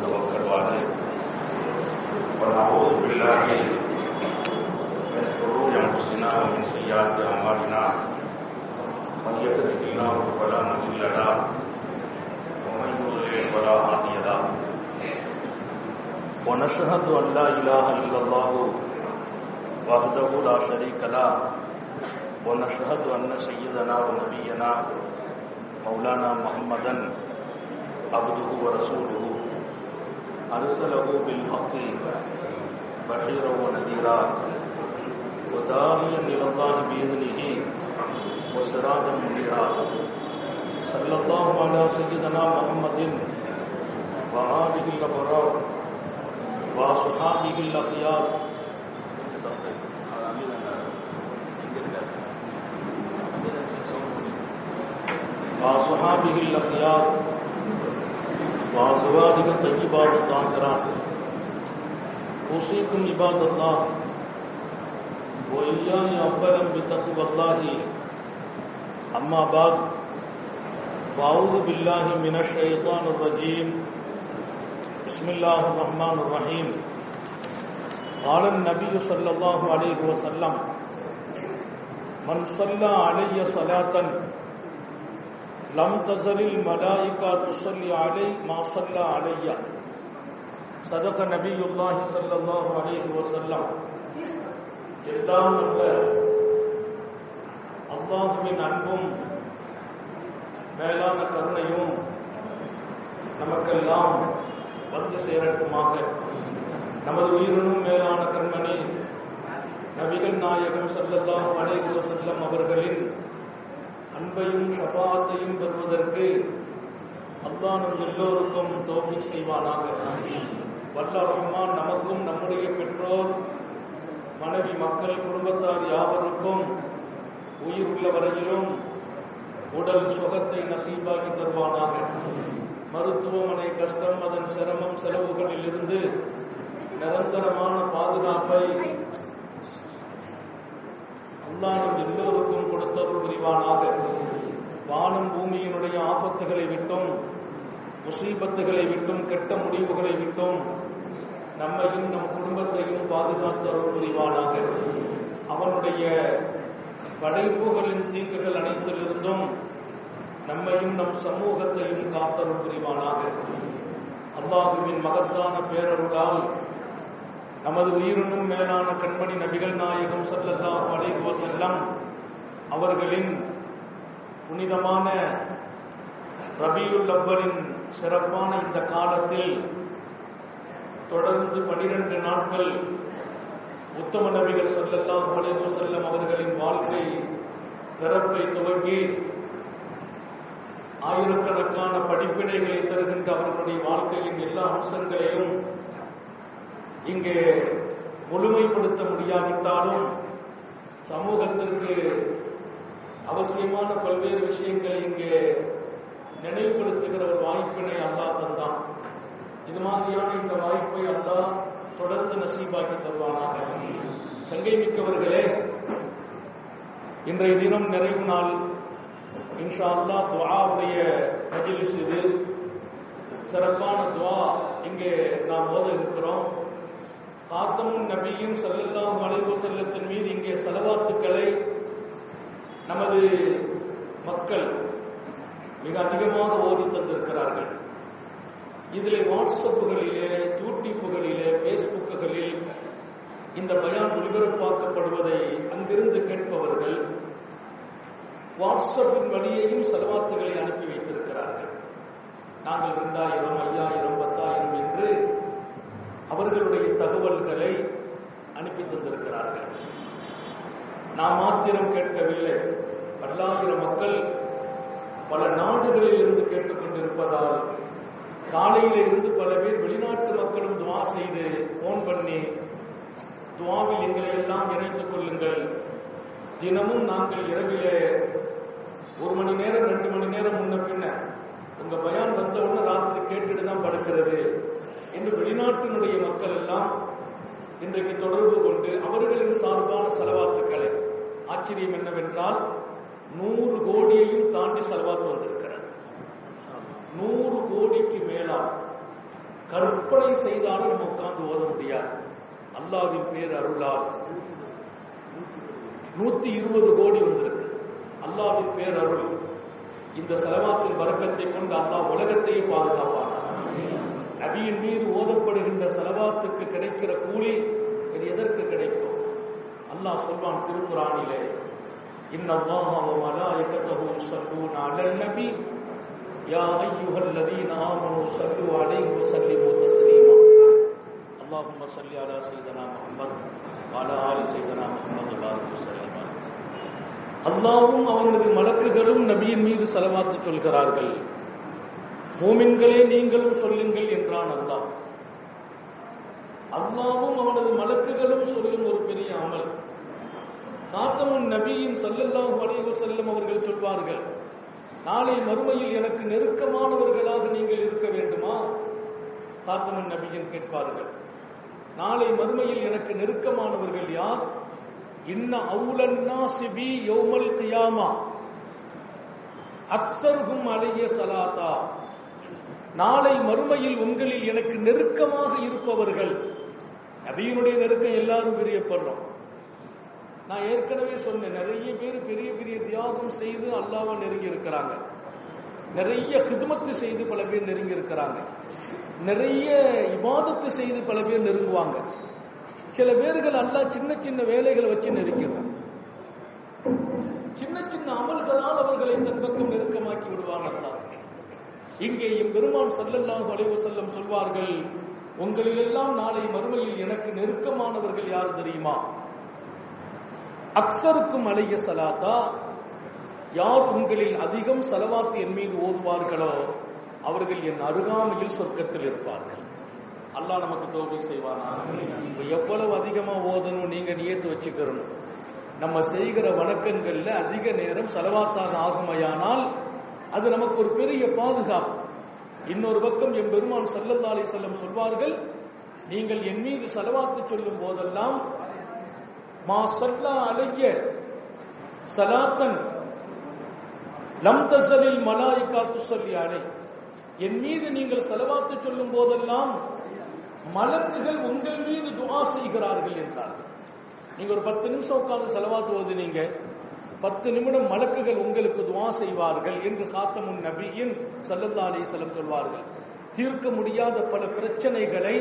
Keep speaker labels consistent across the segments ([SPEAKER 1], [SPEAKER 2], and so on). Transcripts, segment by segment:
[SPEAKER 1] ونتوكل عليه ونعوذ بالله من شرور انفسنا ومن سيئات اعمالنا من يهده الله فلا مضل له ومن يضلل فلا هادي له ونشهد ان لا اله الا الله وحده لا شريك له ونشهد ان سيدنا ونبينا مولانا محمدا عبده ورسوله أرسله بالحق بشيرا ونذيرا وداعيا إلى الله بإذنه وسراجا منيرا صلى الله على سيدنا محمد وآله الأبرار وأصحابه الأخيار وأصحابه الأخيار وأزواجه الطيبات الطاهرات أوصيكم عباد الله وإياي أولا بتقوى الله أما بعد فأعوذ بالله من الشيطان الرجيم بسم الله الرحمن الرحيم قال النبي صلى الله عليه وسلم من صلى علي صلاة لم تزل الملائكة تصلي علي ما صلى علي صدق نبي الله صلى الله عليه وسلم எல்லாம் அல்ல அல்லாஹ்வின் அன்பும் மேலான கருணையும் நமக்கெல்லாம் வந்து சேரட்டுமாக. நமது உயிரினும் மேலான கண்மணி நபிகள் நாயகம் ஸல்லல்லாஹு அலைஹி வஸல்லம் அவர்களின் அன்பையும் ஷஃபாஅத்தையும் பெறுவதற்கு அல்லாஹ் நம் எல்லோருக்கும் தௌஃபீக் செய்வானாக. வல்ல ரஹ்மான் நமக்கும் நம்முடைய பெற்றோர் மனைவி மக்கள் குடும்பத்தார் யாவருக்கும் உயிர் உள்ள வரையிலும் உடல் சுகத்தை நசீபாக்கி தருவானாக. மருத்துவமனை கஷ்டம் அதன் சிரமம் செலவுகளில் இருந்து நிரந்தரமான பாதுகாப்பை அல்லாஹ் நம் எல்லோருக்கும் கொடுத்தருள் புரிவானாக. வானம் பூமியினுடைய ஆபத்துகளை விட்டும் முசீபத்துகளை விட்டும் கெட்ட முடிவுகளை விட்டும் நம்மையும் நம் குடும்பத்தையும் பாதுகாத்து அருள் புரிவானாக. அவனுடைய படைப்புகளின் தீங்குகள் அனைத்திலிருந்தும் நம்மையும் நம் சமூகத்தையும் காத்தருள் புரிவானாக. அல்லாஹ்வின் மகத்தான பேரருளால் நமது உயிரினும் மேலான கண்மணி நபிகள் நாயகம் ஸல்லல்லாஹு அலைஹி வஸல்லம் அவர்களின் புனிதமான ரபியுல் அவ்வலின் சிறப்பான இந்த காலத்தில் தொடர்ந்து 12 நாட்கள் உத்தம நபிகள் ஸல்லல்லாஹு அலைஹி வஸல்லம் அவர்களின் வாழ்க்கை பிறப்பை துவங்கி ஆயிரக்கணக்கான படிப்பினைகளை தருகின்ற அவர்களுடைய வாழ்க்கையின் எல்லா அம்சங்களையும் இங்கே முழுமைப்படுத்த முடியாவிட்டாலும் சமூகத்திற்கு அவசியமான பல்வேறு விஷயங்களை இங்கே நினைவுபடுத்துகிற ஒரு வாய்ப்பினை அல்லாஹ் தந்தான். இது மாதிரியான இந்த வாய்ப்பை அல்லாஹ் தொடர்ந்து நசீபாக்கி தருவானாக. சங்கை மிக்கவர்களே, இன்றைய தினம் நிறைவு நாள். இன்ஷா அல்லாஹ் துஆவுடைய மஜ்லிஸ் இது. சிறப்பான துஆ இங்கே நாம் ஓத இருக்கிறோம். காத்தமுன் நபியின் ஸல்லல்லாஹு அலைஹி வஸல்லத்தின் மீது இங்கே ஸலவாத்துக்களை நமது மக்கள் மிக அதிகமாக ஓதி தந்திருக்கிறார்கள். இதில் வாட்ஸ்அப்புகளிலே, யூடியூப்புகளிலே, பேஸ்புக்குகளில் இந்த பயான் ஒளிபரப்பாக்கப்படுவதை அங்கிருந்து கேட்பவர்கள் வாட்ஸ்அப்பின் வழியையும் ஸலவாத்துகளை அனுப்பி வைத்திருக்கிறார்கள். நாங்கள் 2000, 5000, 10,000 என்று அவர்களுடைய தகவல்களை அனுப்பி தந்திருக்கிறார்கள். நாம் மாத்திரம் கேட்கவில்லை, பல்லாயிரம் மக்கள் பல நாடுகளில் இருந்து கேட்டுக்கொண்டிருப்பதால் காலையில இருந்து பல பேர் வெளிநாட்டு மக்களும் துவா செய்து போன் பண்ணி துவாவில் எங்களை எல்லாம் இணைத்துக் கொள்ளுங்கள், தினமும் நாங்கள் இரவிலே 1 மணி நேரம் 2 மணி நேரம் முன்ன பின்ன உங்க பயான் வந்தவுடனே ராத்திரி கேட்டுட்டு தான் படுக்கிறது என்று வெளிநாட்டினுடைய மக்கள் எல்லாம் இன்றைக்கு தொடர்பு கொண்டு அவர்களின் சார்பான ஸலவாத்துக்களை, ஆச்சரியம் என்னவென்றால் 100 கோடியையும் தாண்டி ஸலவாத் வந்திருக்கிறது. 100 கோடிக்கு மேலா கருப்பு கற்பனை செய்தாலும் நம்ம உட்கார்ந்து ஓத முடியாது. அல்லாஹ்வின் பேர் அருளால் 120 கோடி வந்திருக்கு. அல்லாஹ்வின் பேர் அருள். இந்த ஸலவாத்தின் பரக்கத்தை கொண்டு அல்லாஹ் உலகத்தையே பாதுகாப்பான். நபியின் மீது ஓதப்படுகின்ற ஸலவாத்துக்கு கிடைக்கிற கூலி இது எதற்கு கிடைக்கும்? அல்லாஹ் சொல்வான் திருக்குர்ஆனிலே, இன்னல்லாஹ வ மலாயிகத்தஹு யுஸல்லூன அலன் நபி யா அய்யுஹல்லதீன ஆமனூ ஸல்லூ அலைஹி வ ஸல்லிமூ தஸ்லீமா. அல்லாஹும்ம ஸல்லி அலா ஸய்யிதினா முஹம்மத் வ அலா ஆலி ஸய்யிதினா முஹம்மத் வ பாரிக் வஸல்லம். அல்லாஹ்வும் அவனது மலக்குகளும் நபியின் மீது ஸலவாத்து சொல்கிறார்கள். மூமின்களே நீங்களும் சொல்லுங்கள் என்றான் அல்லாஹ். அல்லாஹ்வும் அவனது மலக்குகளும் சொல்லும் ஒரு பெரிய அமல். காத்தமுன் நபியின் ஸல்லல்லாஹு அலைஹி வஸல்லம் அவர்கள் சொல்வார்கள், நாளை மறுமையில் எனக்கு நெருக்கமானவர்களாக நீங்கள் இருக்க வேண்டுமா? காத்தமுன் நபியின் கேட்பார்கள், நாளை மறுமையில் எனக்கு நெருக்கமானவர்கள் யார்? இன்ன அவுலன் நாஸி பி யௌமல் கியாமா அக்ஸருஹும் அலைய ஸலாத்தா. நாளை மறுமையில் உங்களில் எனக்கு நெருக்கமாக இருப்பவர்கள். நபியினுடைய நெருக்கம் எல்லாரும் பிரியப்படுறோம். நான் ஏற்கனவே சொன்னேன், நிறைய பேர் பெரிய பெரிய தியாகம் செய்து அல்லாஹ்வை நெருங்கி இருக்கிறாங்க. நிறைய ஹிதமத்து செய்து பல பேர் நெருங்கி இருக்கிறாங்க. நிறைய இபாதத்து செய்து பல பேர் நெருங்குவாங்க. சில பேர்கள் அல்லாஹ் சின்ன சின்ன வேலைகளை வச்சு நெருக்கிறார். சின்ன சின்ன அமல்களால் அவர்களை தன் பக்கம் நெருக்கமாக்கி விடுவான் அல்லாஹ். இங்கே எம்பெருமான் ஸல்லல்லாஹு அலைஹி வஸல்லம் சொல்வார்கள், உங்களிலெல்லாம் நாளை மறுமையில் எனக்கு நெருக்கமானவர்கள் யார் தெரியுமா? அக்ஸருக்கும் அலைய ஸலாத்தா, யார் உங்களில் அதிகம் ஸலவாத் என் மீது ஓதுவார்களோ அவர்கள் என் அருகாமையில் சொர்க்கத்தில் இருப்பார்கள். அல்லாஹ் நமக்கு தௌஃபீக் செய்வானா? எவ்வளவு அதிகமா ஓதணும் நீங்க நியத்து வச்சுக்கணும். நம்ம செய்கிற வணக்கங்கள்ல அதிக நேரம் ஸலவாத்தாக ஆகுமையானால் அது நமக்கு ஒரு பெரிய பாதுகாப்பு. இன்னொரு பக்கம் எம்பெருமான் ஸல்லல்லாஹு அலைஹி வஸல்லம் சொல்வார்கள், நீங்கள் என் மீது ஸலவாத்து சொல்லும் போதெல்லாம் மா ஸல்லா அலைய ஸலாத்தன் லம் தஸலில் மலாயிகா துஸல்லி அலை. என் மீது நீங்கள் ஸலவாத்து சொல்லும் போதெல்லாம் மலக்குகள் உங்கள் மீது துஆ செய்கிறார்கள் என்றார். நீங்க ஒரு 10 நிமிஷம் உட்கார்ந்து ஸலவாத் ஓதுனீங்க, 10 நிமிடம் மலக்குகள் உங்களுக்கு துஆ செய்வார்கள் என்று காத்தமுன் நபியின் ஸல்லல்லாஹு அலைஹி வஸல்லம் சொல்வார்கள். தீர்க்க முடியாத பல பிரச்சனைகளை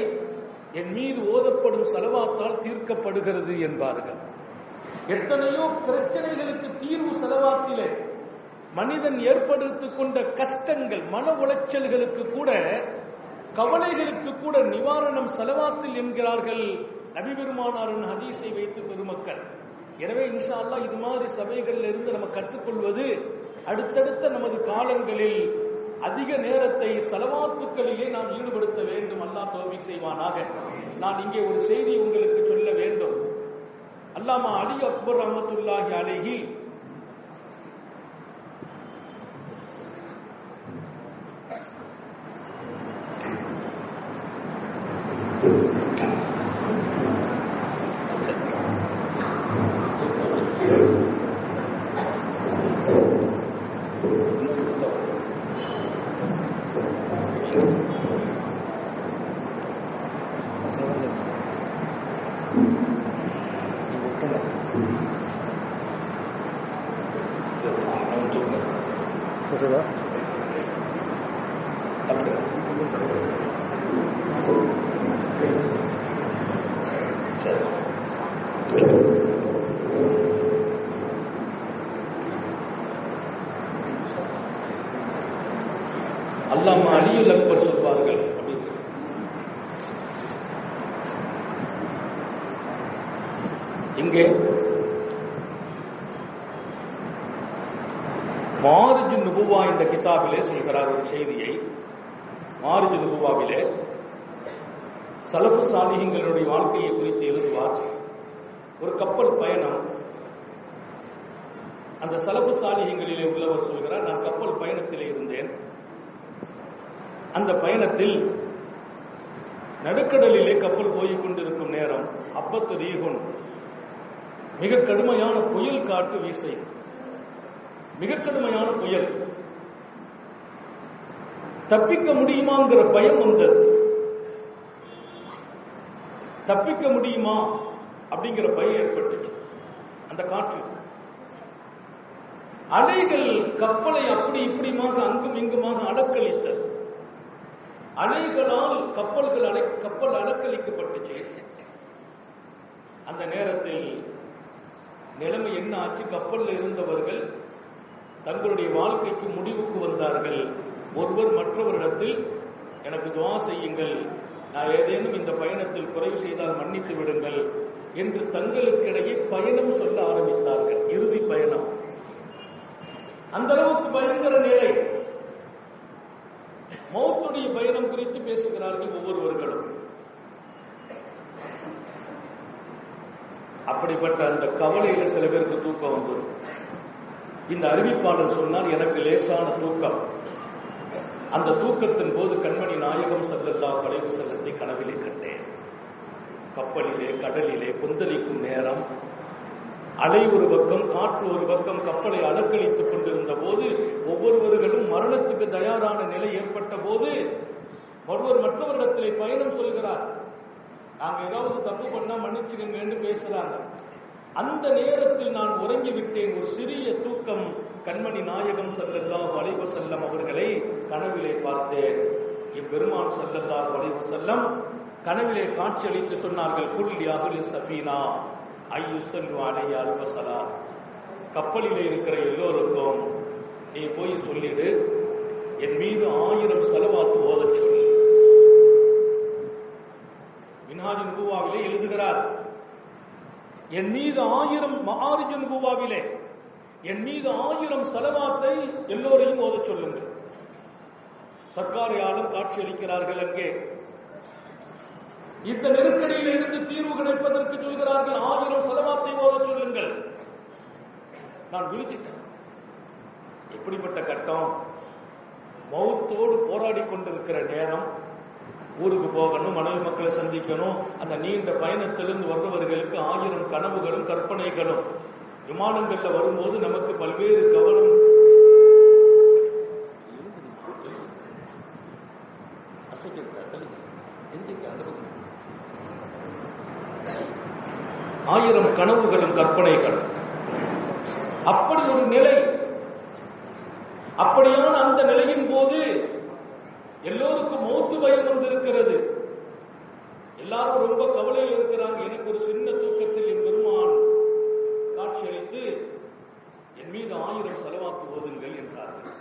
[SPEAKER 1] என் மீது ஓதப்படும் ஸலவாத்தால் தீர்க்கப்படுகிறது என்பார்கள். எத்தனையோ பிரச்சனைகளுக்கு தீர்வு ஸலவாத்திலே. மனிதன் ஏற்படுத்திக் கொண்ட கஷ்டங்கள், மன உளைச்சல்களுக்கு கூட, கவலைகளுக்கு கூட நிவாரணம் ஸலவாத்தில் என்கிறார்கள் நபி பெருமானாரின் ஹதீஸை வைத்து பெருமக்கள். எனவே இன்ஷா அல்லாஹ் இது மாதிரி சபைகளில் இருந்து நம்ம கற்றுக்கொள்வது, அடுத்தடுத்த நமது காலங்களில் அதிக நேரத்தை ஸலவாத்துக்களிலே நாம் ஈடுபடுத்த வேண்டும். அல்லாஹ் தௌஃபீக் செய்வானாக. நான் இங்கே ஒரு செய்தி உங்களுக்கு சொல்ல வேண்டும். அல்லாமா அலி அக்பர் ரஹ்மத்துல்லாஹி அலைஹி அல்லாமா அலி அக்பர் சொல்வார்கள், இங்கே மாரிஜ் நுபுவா இந்த கிதாபிலே சொல்கிறார் ஒரு செய்தியை. மாரிஜ் நுபுவாவிலே சலஃபு சாலிஹீன்களுடைய வாழ்க்கையை குறித்து எழுதுவார். ஒரு கப்பல் பயணம். அந்த சலஃபு சாலிஹீன்களிலே உள்ளவர் சொல்கிறார், நான் கப்பல் பயணத்திலே இருந்தேன். அந்த பயணத்தில் நடுக்கடலிலே கப்பல் போய்க் கொண்டிருக்கும் நேரம் அப்பத்து ரீகுன், மிக கடுமையான புயல் காற்று வீசை, மிக கடுமையான புயல். தப்பிக்க முடியுமாங்கிற பயம் வந்தது. தப்பிக்க முடியுமா அப்படிங்கிற பயம் ஏற்பட்டுச்சு. அந்த காற்றில் அலைகள் கப்பலை அப்படி இப்படிமாக அங்கும் இங்குமாக அலக்களித்தது. அலைகளால் கப்பல் அலக்களிக்கப்பட்டுச்சு. அந்த நேரத்தில் நிலைமை என்ன ஆச்சு? கப்பலில் இருந்தவர்கள் தங்களுடைய வாழ்க்கைக்கு முடிவுக்கு வந்தார்கள். ஒருவர் மற்றவரிடத்தில் எனக்கு துஆ செய்யுங்கள், நான் ஏதேனும் இந்த பயணத்தில் குறைவு செய்தால் மன்னித்து விடுங்கள் என்று தங்களுக்கிடையே பயணம் சொல்ல ஆரம்பித்தார்கள். இறுதி பயணம். அந்த அளவுக்கு பயங்கர நிலை. மௌத்துடைய பயணம் குறித்து பேசுகிறார்கள் ஒவ்வொருவர்களும். அப்படிப்பட்ட அந்த கவலையில சில பேருக்கு தூக்கம் வந்தது. இந்த அறிவிப்பாளர் சொன்னார், எனக்கு லேசான தூக்கம். அந்த தூக்கத்தின் போது கண்மணி நாயகம் ஸல்லல்லாஹு அலைஹி வஸல்லத்தை கனவிலே கண்டேன். கப்பலிலே கடலிலே கொந்தளிக்கும் நேரம், அலை ஒரு பக்கம் காற்று ஒரு பக்கம் கப்பலை அலக்களித்துக் கொண்டிருந்த போது, ஒவ்வொருவர்களும் மரணத்துக்கு தயாரான நிலை ஏற்பட்ட போது ஒருவர் மற்றவரிடத்திலே பயணம் சொல்கிறார். நாங்க ஏதாவது தப்பு பண்ணா மன்னிச்சுக்கங்க என்று பேசுறாங்க. அந்த நேரத்தில் நான் உறங்கிவிட்டேன். ஒரு சிறிய தூக்கம். கண்மணி நாயகம் ஸல்லல்லாஹு அலைஹி வஸல்லம் அவர்களை கனவிலே பார்த்தேன். இப்பெருமான் ஸல்லல்லாஹு அலைஹி வஸல்லம் கனவிலே காட்சியளித்து சொன்னார்கள், குல் யா அஹ்லி ஸஃபீனா ஐயுஸல்லு அலைஹி அல்ஃபஸலா. கப்பலிலே இருக்கிற எல்லோருக்கும் நீ போய் சொல்லிடு, என் மீது 1000 ஸலவாத் ஓதச் சொல்லு. மின்ஹாஜுன் நுபுவாவிலே எழுதுகிறார், என் மீது 1000 மஆரிஜுன் நுபுவாவிலே என் மீது 1000 ஸலவாத்தை எல்லோரையும் ஓதச் சொல்லுங்கள். சர்க்காரியாலும் காட்சியளிக்கிறார்கள். அங்கே இந்த நெருக்கடியில் இருந்து தீர்வு கிடைப்பதற்கு சொல்கிறார்கள், 1000 ஸலவாத்தை ஓதச் சொல்லுங்கள். நான் விழிச்சிட்டேன். எப்படிப்பட்ட கட்டம்! மௌத்தோடு போராடி கொண்டிருக்கிற நேரம், ஊருக்கு போகணும், மனைவி மக்களை சந்திக்கணும். அந்த நீண்ட பயணத்திலிருந்து வருபவர்களுக்கு 1000 கனவுகளும் கற்பனைகளும். விமானங்கள்ல வரும்போது நமக்கு பல்வேறு கவனம். ஆயிரம் கனவுகளும் கற்பனைகளும். அப்படி ஒரு நிலை. அப்படியான அந்த நிலையின் போது எல்லோருக்கும் மௌத்து பயம் வந்திருக்கிறது. எல்லாரும் ரொம்ப கவலையில் இருக்கிறாங்க. எனக்கு ஒரு சின்ன தூக்கத்தில் என் பெருமான் காட்சியளித்து என் மீது 1000 ஸலவாத் ஓதுங்கள் என்றார்கள்.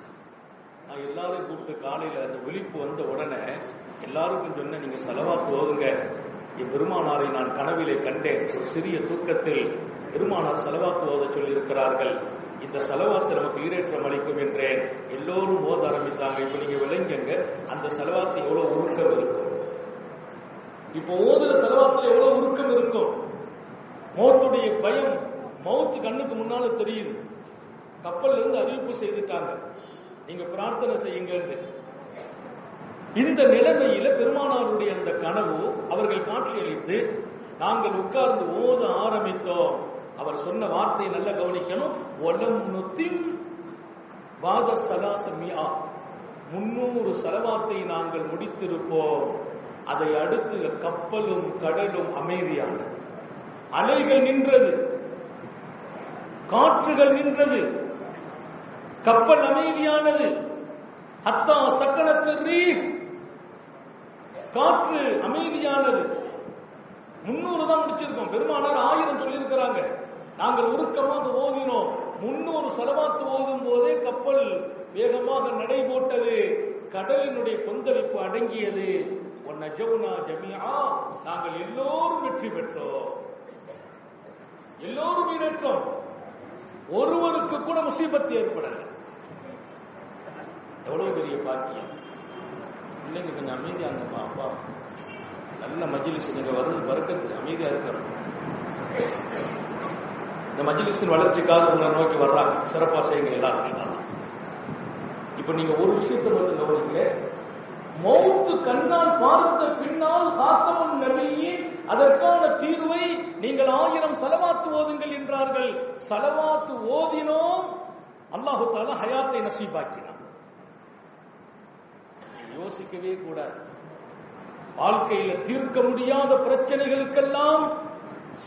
[SPEAKER 1] நான் எல்லாரும் கூப்பிட்டு காலையில் அந்த விழிப்பு வந்த உடனே எல்லாருக்கும் சொன்ன, நீங்க ஸலவாத் ஓதுங்க. என் பெருமானாரை நான் கனவிலே கண்டேன். ஒரு சிறிய தூக்கத்தில் பெருமானார் ஸலவாத் ஓத சொல்லியிருக்கிறார்கள். இந்த ஸலவாத்து நமக்கு ஈரேற்றம் அளிக்கும் என்றேன். எல்லோரும் ஓத ஆரம்பித்தாங்க. இப்ப நீங்க விளங்குங்க, அந்த ஸலவாத்து எவ்வளவு உருக்கம் இருக்கும். இப்போ ஓதுற ஸலவாத்துல எவ்வளவு உருக்கம் இருக்கும். மௌத்துடைய பயம், மௌத்து கண்ணுக்கு முன்னால தெரியுது. கப்பல்ல இருந்து அறிவிப்பு செய்துட்டாங்க, நீங்க பிரார்த்தனை செய்யுங்க. இந்த நிலைமையில பெருமானாருடைய அந்த கனவு அவர்கள் காட்சியளித்து நாங்கள் உட்கார்ந்து ஓத ஆரம்பித்தோம். அவர் சொன்ன வார்த்தையை நல்லா கவனிக்கணும். ஒலம் நுத்திம் வாத சலாசமியா, 300 ஸலவாத்தை நாங்கள் முடித்திருப்போம். அதை அடுத்து கப்பலும் கடலும் அமைதியானது. அலைகள் நின்றது, காற்றுகள் நின்றது, கப்பல் அமைதியானது. ஹத்தா சக்கனத்து ரீஹ், காற்று அமைதியானது. 300 தான் முடிச்சிருக்கோம். பெருமானார் 1000 சொல்லியிருக்கிறாங்க. நாங்கள் உருக்கமாக ஓதினோம். 300 ஸலவாத் ஓதும் போதே கப்பல் வேகமாக நடை போட்டது. கடலினுடைய கொந்தளிப்பு அடங்கியது. வநஜௌனா ஜமீஆ, நாங்கள் எல்லோரும் வெற்றி பெற்றோம். எல்லோரும் ஈடேற்றோம். ஒருவருக்கு கூட முசீபத்து ஏற்படல. எவ்வளவு பெரிய பாக்கியம்! இல்லைங்க, கொஞ்சம் அமைதியா இருந்தப்பா. அப்பா நல்ல மஜ்லிஸ் நீங்க வருது, பரக்கத்து, அமைதியா இருக்கணும். இந்த மஜ்லிஸின் வளர்ச்சிக்காக உங்களை நோக்கி வர்றாங்க. சிறப்பா செய்யுங்க எல்லாரும். இப்ப நீங்க ஒரு விஷயத்தை வந்து கவனிங்க. மௌத்து கண்ணால் பார்த்த பின்னால் காத்தமுன் நபியே அதற்கான தீர்வை நீங்கள் 1000 ஸலவாத் ஓதுங்கள் என்றார்கள். ஸலவாத் ஓதினோம், அல்லாஹ் தஆலா ஹயாத்தை நசீபாக்கினான். யோசிக்கவே கூடாது. வாழ்க்கையில தீர்க்க முடியாத பிரச்சனைகளுக்கெல்லாம்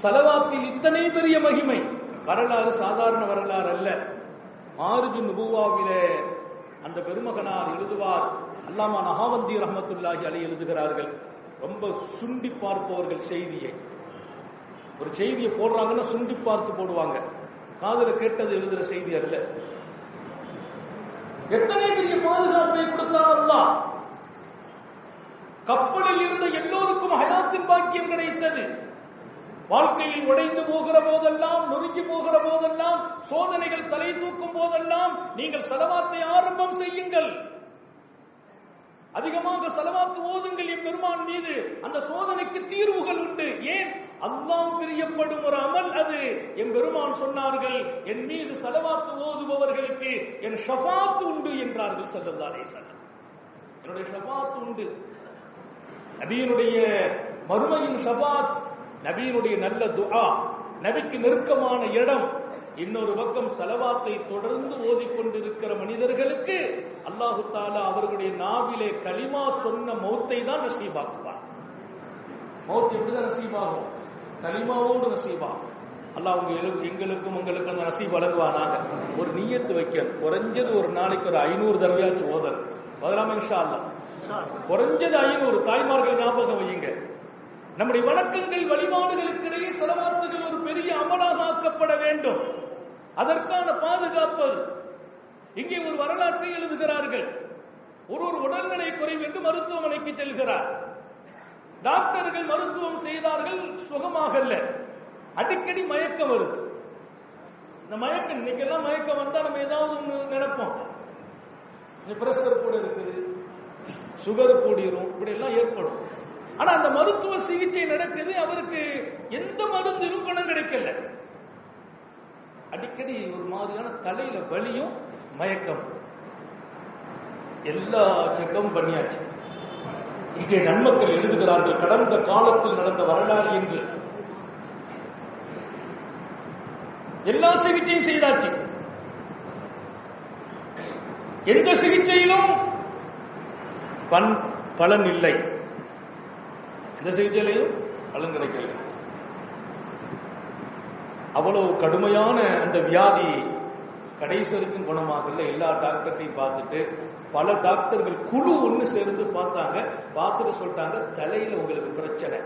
[SPEAKER 1] ஸலவாத்தில் இத்தனை பெரிய மகிமை. வரலாறு சாதாரண வரலாறு அல்ல. மாருஜு நுபுவாவிலே அந்த பெருமகனார் எழுதுவார். அல்லாமா நஹாவந்தி ரஹ்மத்துல்லாஹி அலைஹி எழுதுகிறார்கள். ரொம்ப சுண்டி பார்ப்பவர்கள் செய்தியை, ஒரு செய்தியை போடுறாங்கன்னா சுண்டி பார்த்து போடுவாங்க. காதுல கேட்டது எழுதுற செய்தி அல்ல. எத்தனை பெரிய பாதுகாப்பை கொடுத்தார் அல்லாஹ். கப்பலில் இருந்த எல்லோருக்கும் ஹயாத்தின் பாக்கியம் கிடைத்தது. வாழ்க்கையில் உடைந்து போகிற போதெல்லாம், நொறுங்கி போகிற போதெல்லாம், சோதனைகள் தலை தூக்கும் போதெல்லாம் நீங்கள் ஸலவாத்தை ஆரம்பம் செய்யுங்கள். அதிகமாக ஸலவாத்து ஓதுங்கள் என் பெருமான் மீது. அந்த சோதனைக்கு தீர்வுகள் உண்டு. ஏன்? அல்லாஹ் பிரியப்படும் ஒரு அமல் அது. என் பெருமான் சொன்னார்கள், என் மீது ஸலவாத்து ஓதுபவர்களுக்கு என் ஷஃபாத் உண்டு என்றார்கள் ஸல்லல்லாஹு அலைஹி வஸல்லம். என்னுடைய ஷஃபாத் உண்டு. நபியினுடைய மறுமையின் ஷஃபாத், நபியினுடைய நல்ல துஆ, நபிக்கு நெருக்கமான இடம். இன்னொரு பக்கம் ஸலவாத்தை தொடர்ந்து ஓதிக்கொண்டிருக்கிற மனிதர்களுக்கு அல்லாஹு தஆலா அவர்களுடைய நாவிலே கலிமா சொன்ன மௌத்தை தான் நசீபாக்குவான். மௌத் எப்படிதான் நசீபாகும்? கலிமாவோடு நசீபாகும். அல்லாஹ் எங்களுக்கும் உங்களுக்கு அந்த நசீப் வழங்குவானாக. ஒரு நியத்து வைக்க, குறைஞ்சது ஒரு நாளைக்கு ஒரு 500 தடவையாச்சும் ஓதல் வரலாம் இன்ஷா அல்லாஹ். குறைஞ்சது 500. தாய்மார்கள் ஞாபகம் வையுங்க. நம்முடைய வணக்கங்கள் வழிபாடுகளுக்கு இடையே ஸலவாத்துகள் ஒரு பெரிய அமலாக ஆக்கப்பட வேண்டும். அதற்கான பாதுகாப்பு. இங்கே ஒரு வரலாற்றை எழுதுகிறார்கள். ஒரு உடல்நிலை குறைவு என்று மருத்துவமனைக்கு செல்கிறார். டாக்டர்கள் மருத்துவம் செய்தார்கள், சுகமாகல. அடிக்கடி மயக்கம் வருது. இந்த மயக்கம், இன்னைக்கெல்லாம் மயக்கம் வந்தா நம்ம ஏதாவது ஒண்ணு நினைப்போம். பிரஷர் கூட இருக்குது, சுகர் கூடிரும், இப்படி எல்லாம் ஏற்படும். ஆனா அந்த மருத்துவ சிகிச்சை நடக்குது, அவருக்கு எந்த மருந்திலும் குணம் கிடைக்கல. அடிக்கடி ஒரு மாதிரியான தலையில வலியும் மயக்கம். எல்லா செக்கமும் பண்ணியாச்சு. இங்கே நன்மக்கள் எழுதுகிறார்கள், கடந்த காலத்தில் நடந்த வரலாறு என்று. எல்லா சிகிச்சையும் செய்தாச்சு. எந்த சிகிச்சையிலும் பலன் இல்லை. எந்த சிகிச்சையிலையும் பலன் கிடைக்கல. அவ்வளவு கடுமையான அந்த வியாதி கடைசி வரைக்கும் குணமாகல. எல்லா டாக்டர்டையும் பார்த்துட்டு பல டாக்டர்கள் குழு ஒன்று சேர்ந்து பார்த்தாங்க. பார்த்துட்டு சொல்லிட்டாங்க, தலையில உங்களுக்கு பிரச்சனை,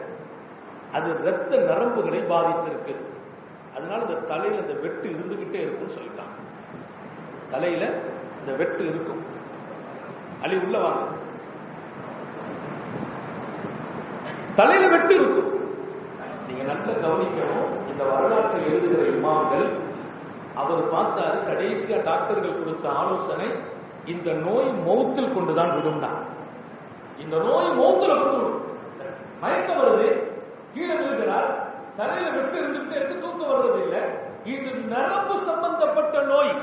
[SPEAKER 1] அது இரத்த நரம்புகளை பாதித்திருக்கு, அதனால இந்த தலையில இந்த வெட்டு இருந்துகிட்டே இருக்குன்னு சொல்லிட்டாங்க. தலையில இந்த வெட்டு இருக்கும். அழி உள்ள வாங்க, தலையில வெட்டு இருக்கும். நீங்க நல்ல கவனிக்கணும். இந்த வரலாற்றை எழுதுகிற இமாம்கள், அவர் பார்த்தாரு, கடைசியா டாக்டர்கள் கொடுத்த ஆலோசனை, இந்த நோய் மௌத்தில் கொண்டுதான் விடும்னா. இந்த நோய் மௌத்துல கொண்டு விடும். மயக்கம் வருது, கீழே விழுகிறார், தலையில வெட்டு இருந்துகிட்டே இருக்கு, தூக்கம் வர்றது இல்லை. இது நரம்பு சம்பந்தப்பட்ட நோய்,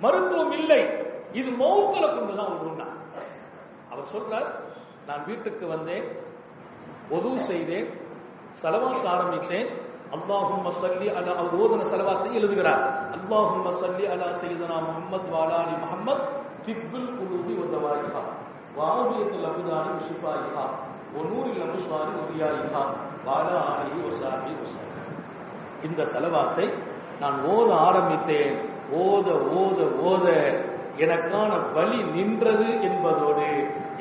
[SPEAKER 1] மருத்துவம் இல்லை, இது மௌத்துல கொண்டுதான் விடும்னா. அவர் சொல்றார், நான் வீட்டுக்கு வந்தேன், ஒது செய்தேன், ஸலவாத் ஆரம்பித்தேன். அல்லாஹும்ம ஸல்லி அலா, அவர் ஓதுன ஸலவாத்தை எழுதுகிறார். அல்லாஹும்ம ஸல்லி அலா சய்யிதனா முஹம்மத் வ அலா ஆலி முஹம்மத் ஃபில் குலூபி வ தவாயிஹா வ ஆஃபியத்துல் அப்தானி வ ஷிஃபாயிஹா வ நூரில் அப்சாரி வ ரியாயிஹா வ அலா ஆலிஹி வ ஸஹ்பிஹி வஸல்லம். இந்த ஸலவாத்தை நான் ஓத ஆரம்பித்தேன். ஓத ஓத ஓத எனக்கான வலி நின்றது என்பதோடு